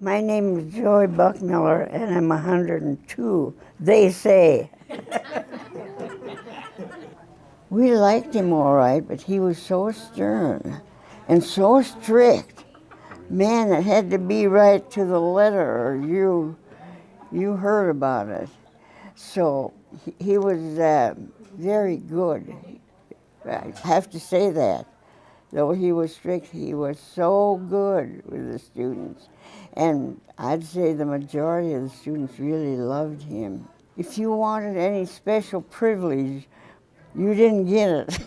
My name is Joye Buckmiller, and I'm 102, they say. We liked him all right, but he was so stern and so strict. Man, it had to be right to the letter, or you heard about it. So he was very good. I have to say that. Though he was strict, he was so good with the students. And I'd say the majority of the students really loved him. If you wanted any special privilege, you didn't get it.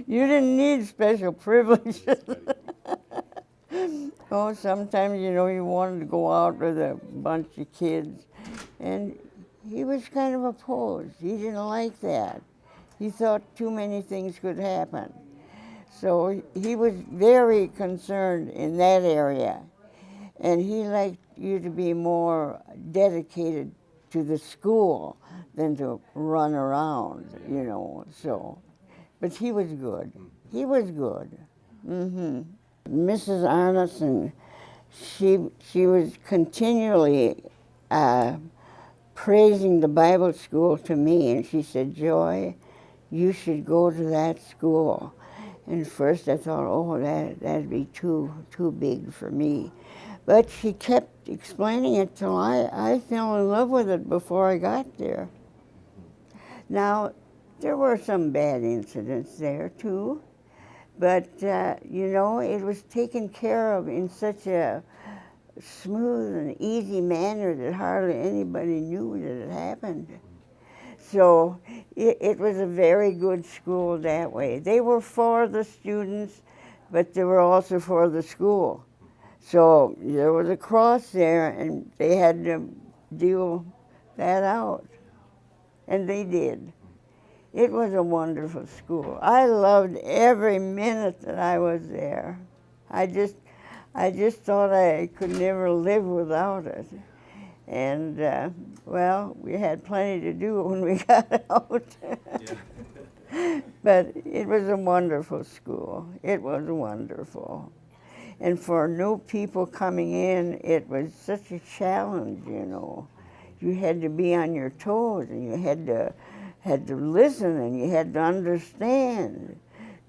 You didn't need special privileges. Oh, sometimes, you wanted to go out with a bunch of kids, and he was kind of opposed. He didn't like that. He thought too many things could happen. So he was very concerned in that area, and he liked you to be more dedicated to the school than to run around, so. But he was good. He was good. Mrs. Arneson, she was continually praising the Bible school to me, and she said, Joy, you should go to that school. And first I thought, oh, that'd be too big for me. But she kept explaining it till I fell in love with it before I got there. Now, there were some bad incidents there too, but it was taken care of in such a smooth and easy manner that hardly anybody knew that it happened. So it was a very good school that way. They were for the students, but they were also for the school. So there was a cross there, and they had to deal that out. And they did. It was a wonderful school. I loved every minute that I was there. I just thought I could never live without it. And, we had plenty to do when we got out. But it was a wonderful school. It was wonderful. And for new people coming in, it was such a challenge, You had to be on your toes, and you had to listen, and you had to understand,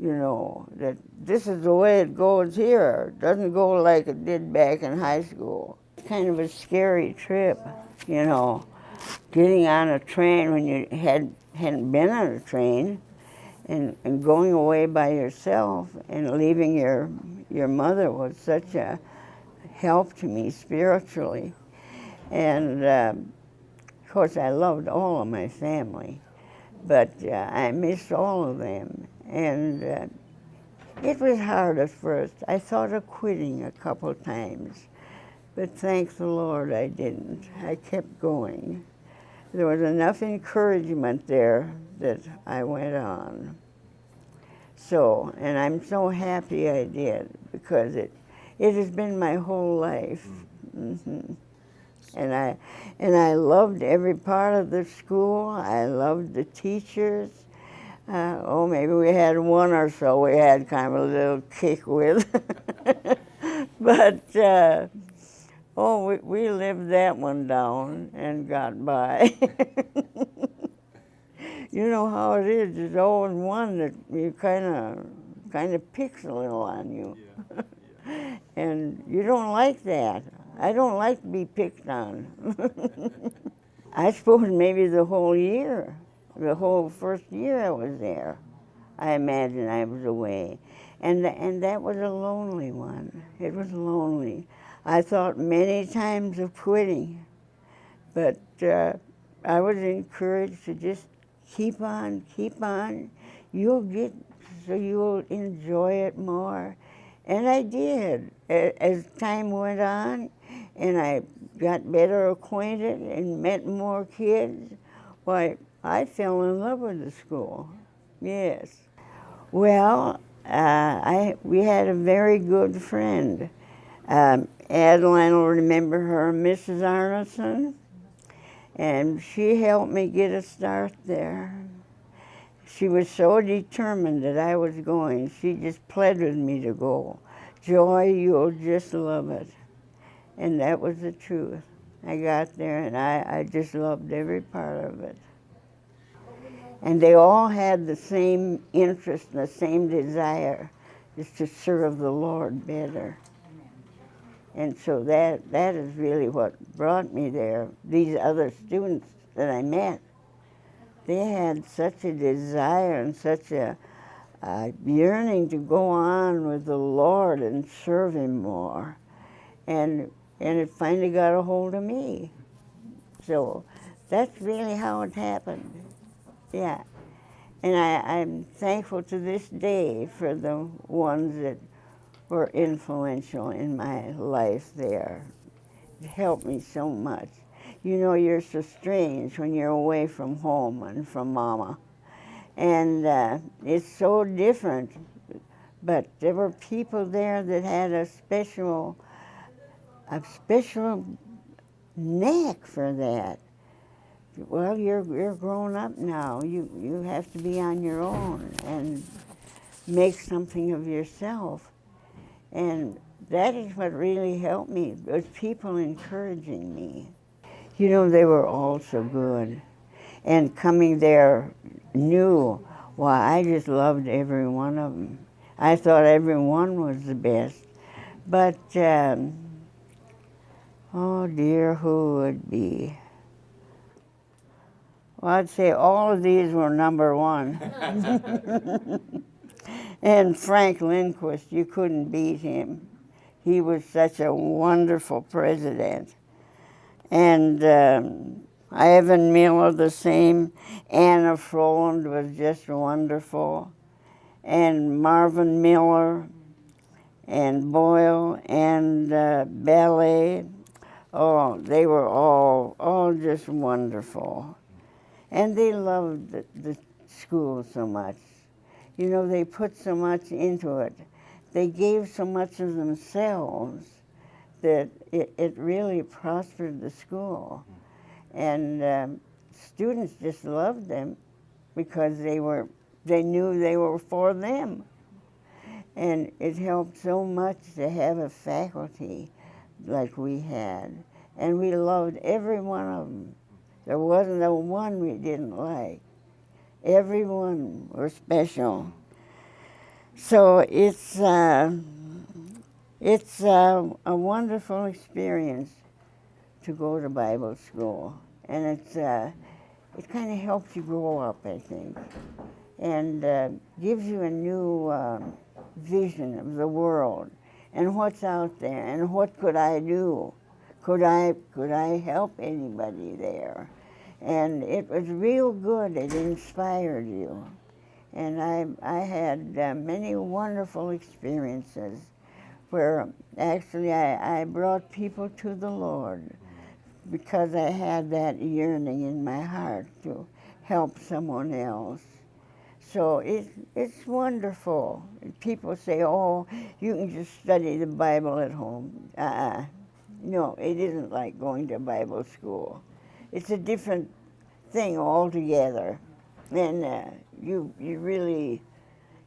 that this is the way it goes here. It doesn't go like it did back in high school. Kind of a scary trip, getting on a train when you hadn't been on a train, and going away by yourself and leaving your mother was such a help to me spiritually. And of course I loved all of my family, but I missed all of them. And it was hard at first. I thought of quitting a couple times. But thank the Lord I didn't. I kept going. There was enough encouragement there that I went on. So, and I'm so happy I did, because it has been my whole life. And I loved every part of the school. I loved the teachers. Maybe we had one or so we had kind of a little kick with. But we lived that one down and got by. You know how it is. There's always one that you kind of picks a little on you. Yeah. And you don't like that. I don't like to be picked on. I suppose maybe the whole year, the whole first year I was there, I imagine I was away. And that was a lonely one. It was lonely. I thought many times of quitting, but I was encouraged to just keep on. You'll enjoy it more. And I did. As time went on, and I got better acquainted and met more kids, why, I fell in love with the school, yes. Well, we had a very good friend. Adeline will remember her, Mrs. Arneson, and she helped me get a start there. She was so determined that I was going. She just pled with me to go. Joy, you'll just love it. And that was the truth. I got there and I just loved every part of it. And they all had the same interest and the same desire, just to serve the Lord better. And so that is really what brought me there. These other students that I met, they had such a desire and such a yearning to go on with the Lord and serve Him more. And it finally got a hold of me. So that's really how it happened. Yeah. And I'm thankful to this day for the ones that were influential in my life there. It helped me so much. You know, you're so strange when you're away from home and from Mama. And it's so different. But there were people there that had a special knack for that. Well, you're grown up now. You have to be on your own and make something of yourself. And that is what really helped me, was people encouraging me. You know, they were all so good. And coming there new, well, I just loved every one of them. I thought every one was the best. But, oh dear, who would be? Well, I'd say all of these were number one. And Frank Lindquist, you couldn't beat him. He was such a wonderful president. And Ivan Miller, the same. Anna Froland was just wonderful. And Marvin Miller, and Boyle, and Ballet. Oh, they were all just wonderful. And they loved the school so much. You know, they put so much into it. They gave so much of themselves that it really prospered the school. And students just loved them because they knew they were for them. And it helped so much to have a faculty like we had. And we loved every one of them. There wasn't a one we didn't like. Everyone were special. So it's a wonderful experience to go to Bible school. And it kind of helps you grow up, I think, and gives you a new vision of the world and what's out there and what could I do. Could I help anybody there? And it was real good. It inspired you. And I had many wonderful experiences where actually I brought people to the Lord because I had that yearning in my heart to help someone else. So it's wonderful. People say, oh, you can just study the Bible at home. No, it isn't like going to Bible school. It's a different thing altogether. And you really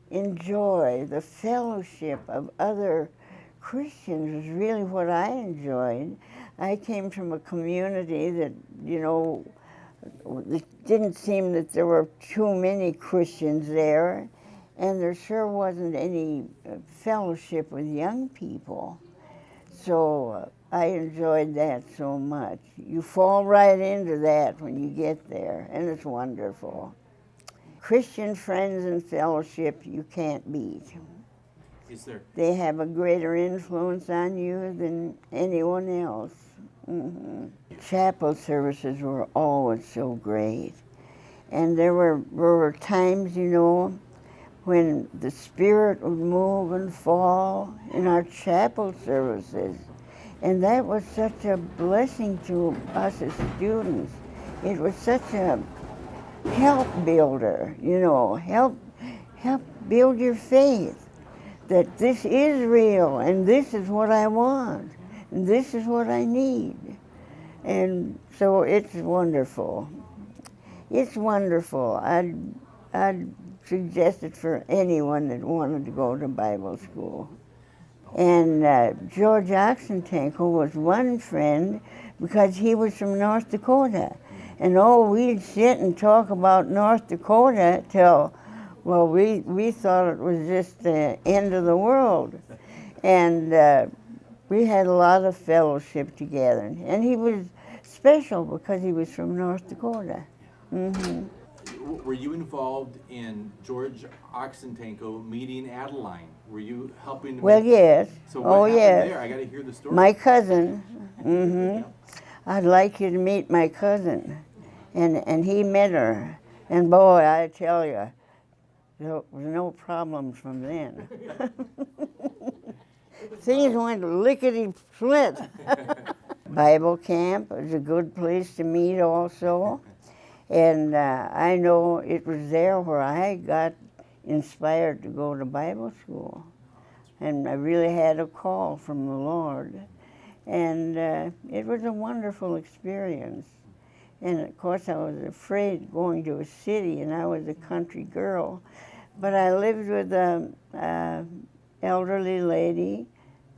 enjoy the fellowship of other Christians is really what I enjoyed. I came from a community that, you know, it didn't seem that there were too many Christians there, and there sure wasn't any fellowship with young people. So I enjoyed that so much. You fall right into that when you get there, and it's wonderful. Christian friends and fellowship you can't beat. Is there? They have a greater influence on you than anyone else. Mm-hmm. Chapel services were always so great. And there were times, you know, when the Spirit would move and fall in our chapel services. And that was such a blessing to us as students. It was such a help builder, you know, help build your faith that this is real and this is what I want and this is what I need. And so it's wonderful. It's wonderful. I'd suggest it for anyone that wanted to go to Bible school. And George Oxentinker was one friend because he was from North Dakota. And oh, we'd sit and talk about North Dakota till, well, we thought it was just the end of the world. And we had a lot of fellowship together. And he was special because he was from North Dakota. Mm-hmm. Were you involved in George Oxentenko meeting Adeline? Were you helping to Well, yes. So what happened yes. there? I got to hear the story. My cousin. Mm-hmm. I'd like you to meet my cousin. And he met her. And boy, I tell you, there was no problems from then. Things went lickety-split. Bible camp was a good place to meet also. And I know it was there where I got inspired to go to Bible school. And I really had a call from the Lord. And it was a wonderful experience. And of course I was afraid going to a city, and I was a country girl. But I lived with an elderly lady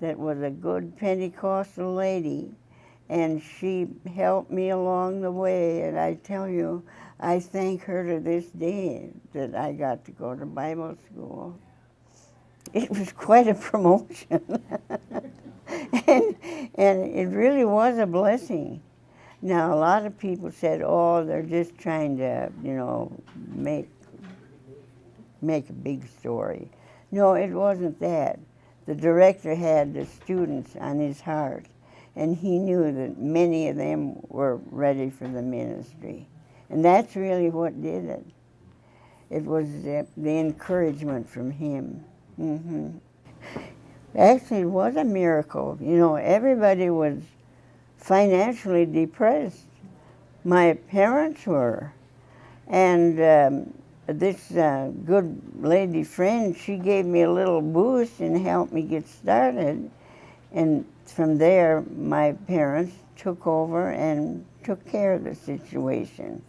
that was a good Pentecostal lady, and she helped me along the way. And I tell you, I thank her to this day that I got to go to Bible school. It was quite a promotion. and it really was a blessing. Now, a lot of people said, oh, they're just trying to, make a big story. No, it wasn't that. The director had the students on his heart, and he knew that many of them were ready for the ministry. And that's really what did it. It was the encouragement from him. Mm-hmm. Actually, it was a miracle. Everybody was financially depressed. My parents were. And this good lady friend, she gave me a little boost and helped me get started. And from there, my parents took over and took care of the situation.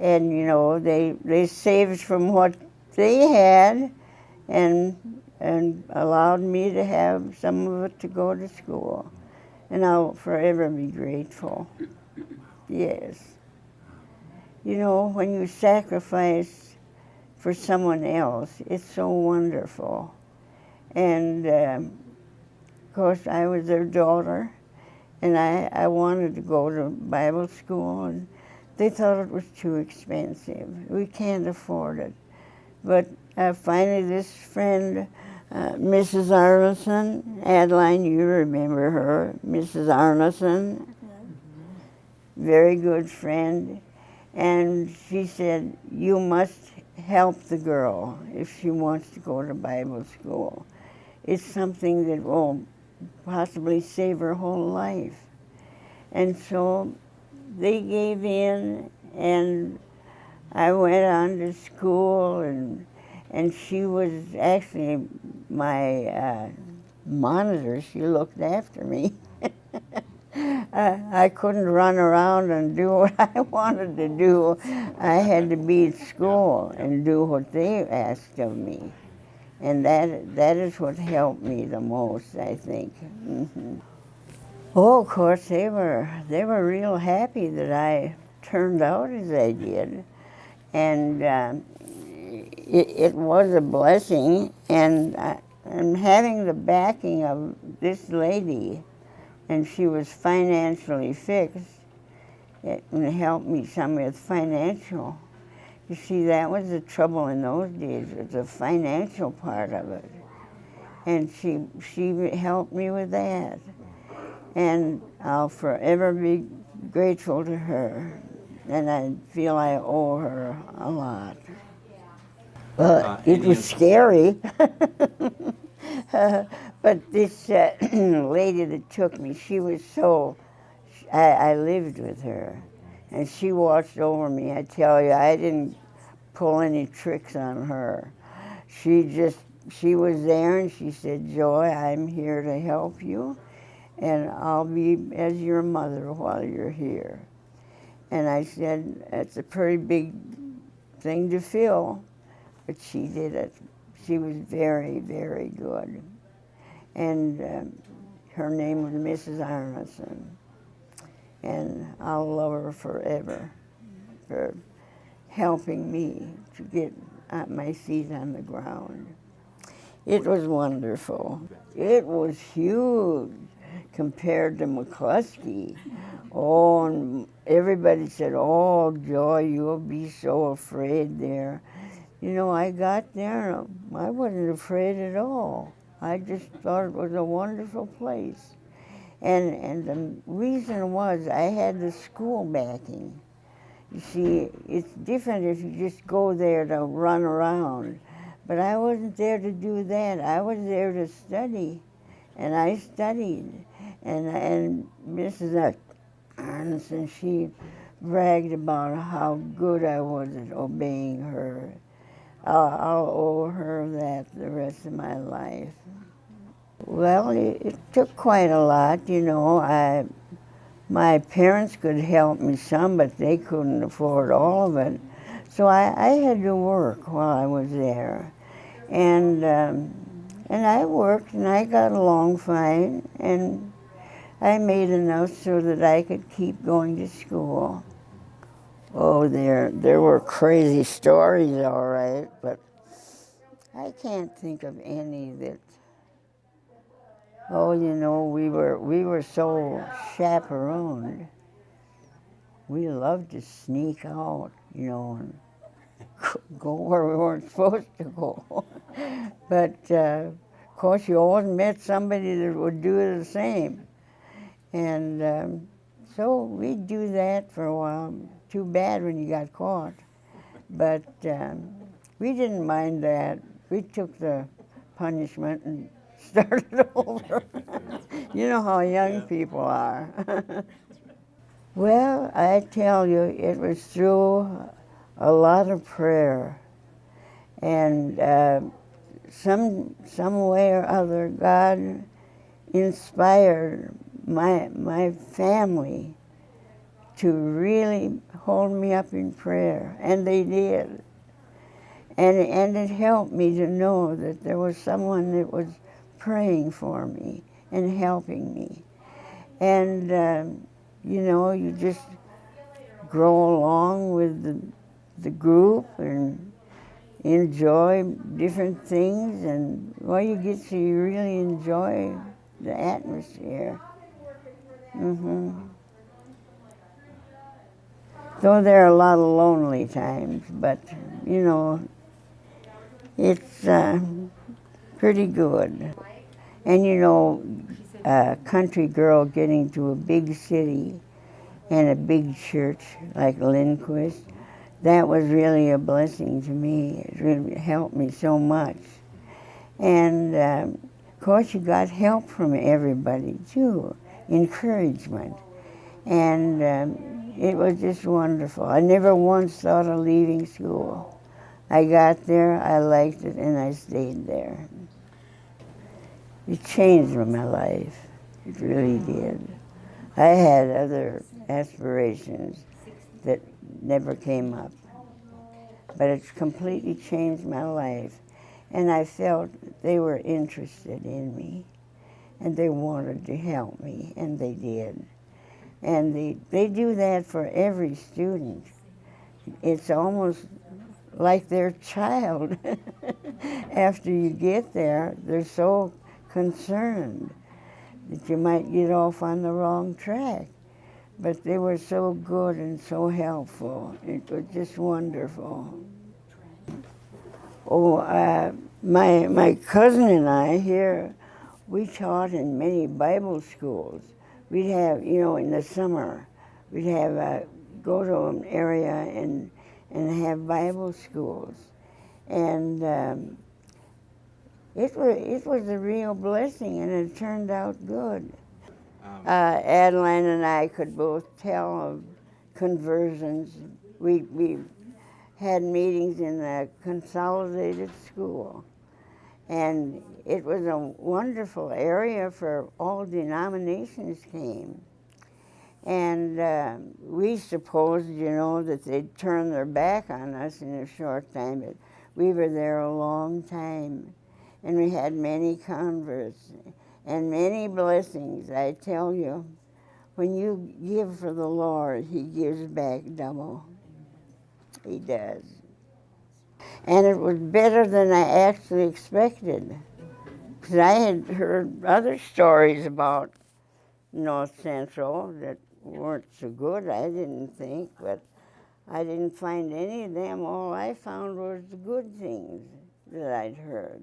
And, they saved from what they had and allowed me to have some of it to go to school. And I'll forever be grateful. Yes. When you sacrifice for someone else, it's so wonderful. And of course, I was their daughter, and I wanted to go to Bible school, and they thought it was too expensive. We can't afford it. But finally, this friend, Mrs. Arneson, Adeline, you remember her, Mrs. Arneson, very good friend, and she said, you must help the girl if she wants to go to Bible school. It's something that will possibly save her whole life. And so they gave in, and I went on to school, and she was actually my monitor. She looked after me. I couldn't run around and do what I wanted to do. I had to be at school and do what they asked of me. And that is what helped me the most, I think. Mm-hmm. Oh, of course, they were real happy that I turned out as I did. And it was a blessing, and having the backing of this lady, and she was financially fixed, it helped me some with financial. You see, that was the trouble in those days, was the financial part of it. And she helped me with that. And I'll forever be grateful to her. And I feel I owe her a lot. Well, it was scary. But this lady that took me, she was I lived with her. And she watched over me. I tell you, I didn't pull any tricks on her. She was there, and she said, Joy, I'm here to help you, and I'll be as your mother while you're here. And I said, that's a pretty big thing to feel, but she did it. She was very, very good. and her name was Mrs. Arneson. And I'll love her forever for helping me to get my feet on the ground. It was wonderful. It was huge compared to McCluskey. Oh, and everybody said, oh, Joy, you'll be so afraid there. You know, I got there and I wasn't afraid at all. I just thought it was a wonderful place. And the reason was I had the school backing. You see, it's different if you just go there to run around. But I wasn't there to do that. I was there to study. And I studied. And Mrs. Arneson, she bragged about how good I was at obeying her. I'll owe her that the rest of my life. Well, it took quite a lot, you know. My parents could help me some, but they couldn't afford all of it. So I had to work while I was there. And I worked, and I got along fine, and I made enough so that I could keep going to school. Oh, there were crazy stories, all right, but I can't think of any that. Oh, you know, we were so chaperoned. We loved to sneak out, you know, and go where we weren't supposed to go. But of course, you always met somebody that would do the same, and so we'd do that for a while. Too bad when you got caught, but we didn't mind that. We took the punishment and started over. You know how young people are. Well, I tell you, it was through a lot of prayer, and some way or other, God inspired my family to really hold me up in prayer, and they did. And it helped me to know that there was someone that was praying for me and helping me. And, you know, you just grow along with the group and enjoy different things, and well, you get to really enjoy the atmosphere. Though there are a lot of lonely times, but, you know, it's pretty good. And you know, a country girl getting to a big city and a big church like Lindquist, that was really a blessing to me. It really helped me so much. And of course, you got help from everybody too, encouragement. And it was just wonderful. I never once thought of leaving school. I got there, I liked it, and I stayed there. It changed my life. It really did. I had other aspirations that never came up, but it's completely changed my life. And I felt they were interested in me, and they wanted to help me, and they did. And they do that for every student. It's almost like their child. After you get there, they're so concerned that you might get off on the wrong track. But they were so good and so helpful. It was just wonderful. Oh, my cousin and I here, we taught in many Bible schools. We'd have, you know, in the summer, we'd have go to an area and have Bible schools. And it was a real blessing, and it turned out good. Adeline and I could both tell of conversions. We had meetings in the consolidated school, and it was a wonderful area for all denominations came. And we supposed, you know, that they'd turn their back on us in a short time, but we were there a long time, and we had many converts. and many blessings, I tell you. When you give for the Lord, He gives back double. He does. And it was better than I actually expected. Because I had heard other stories about North Central that weren't so good, I didn't think, but I didn't find any of them. All I found was the good things that I'd heard.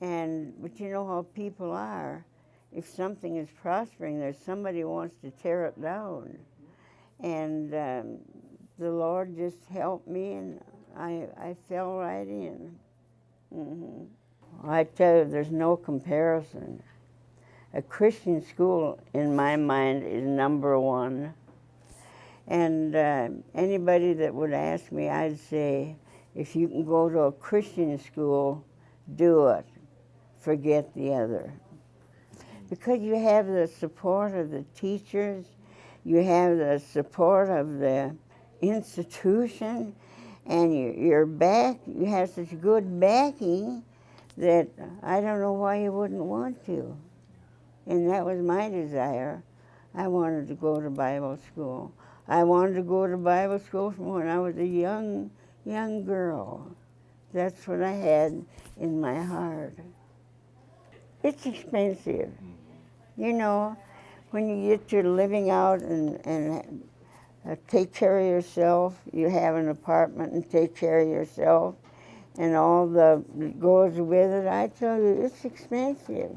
But you know how people are. If something is prospering, there's somebody who wants to tear it down. And the Lord just helped me, and I fell right in. I tell you, there's no comparison. A Christian school, in my mind, is number one. And anybody that would ask me, I'd say, if you can go to a Christian school, do it. Forget the other. Because you have the support of the teachers, you have the support of the institution, and your back, you have such good backing that I don't know why you wouldn't want to. And that was my desire. I wanted to go to Bible school. I wanted to go to Bible school from when I was a young girl. That's what I had in my heart. It's expensive. You know, when you get to living out and take care of yourself, you have an apartment and take care of yourself, and all that goes with it, I tell you, it's expensive.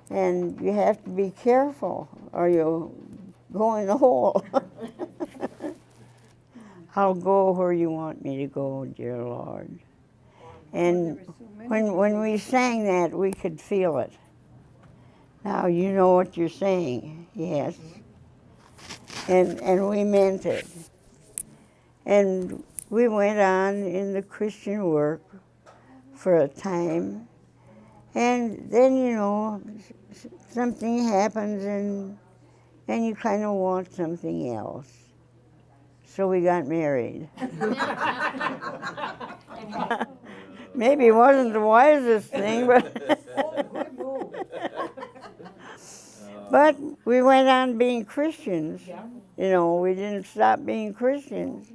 And you have to be careful or you'll go in the hole. I'll go where you want me to go, dear Lord. And when we sang that, we could feel it. Now you know what you're saying, yes. And we meant it. And we went on in the Christian work for a time. And then, you know, something happens and you kind of want something else. So we got married. Maybe it wasn't the wisest thing, but we went on being Christians. You know, we didn't stop being Christians.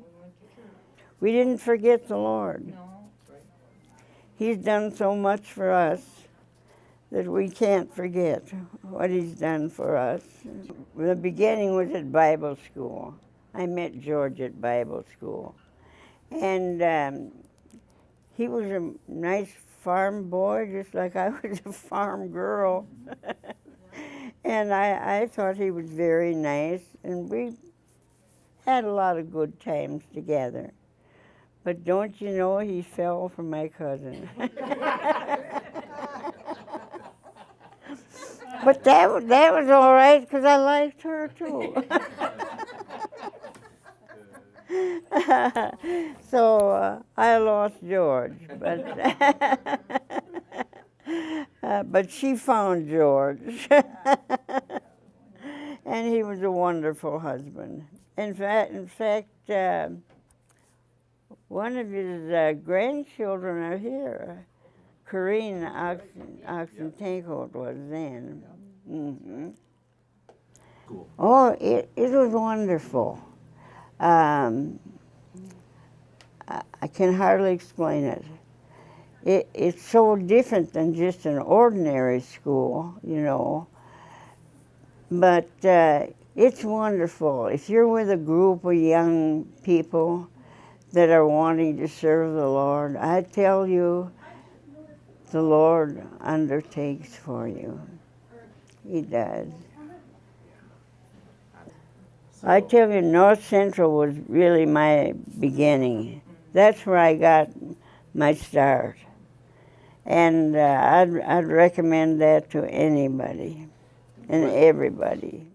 We didn't forget the Lord. He's done so much for us that we can't forget what He's done for us. The beginning was at Bible school. I met George at Bible school. And he was a nice farm boy, just like I was a farm girl. And I thought he was very nice, and we had a lot of good times together. But don't you know, he fell for my cousin. But that was all right, because I liked her too. So I lost George, but she found George. And he was a wonderful husband. In fact, one of his grandchildren are here. Corinne Oxentanko was then. Cool. Oh, it was wonderful. I can hardly explain it. It's so different than just an ordinary school, you know. But it's wonderful. If you're with a group of young people that are wanting to serve the Lord, I tell you, the Lord undertakes for you. He does. I tell you, North Central was really my beginning. That's where I got my start. And I'd recommend that to anybody and everybody.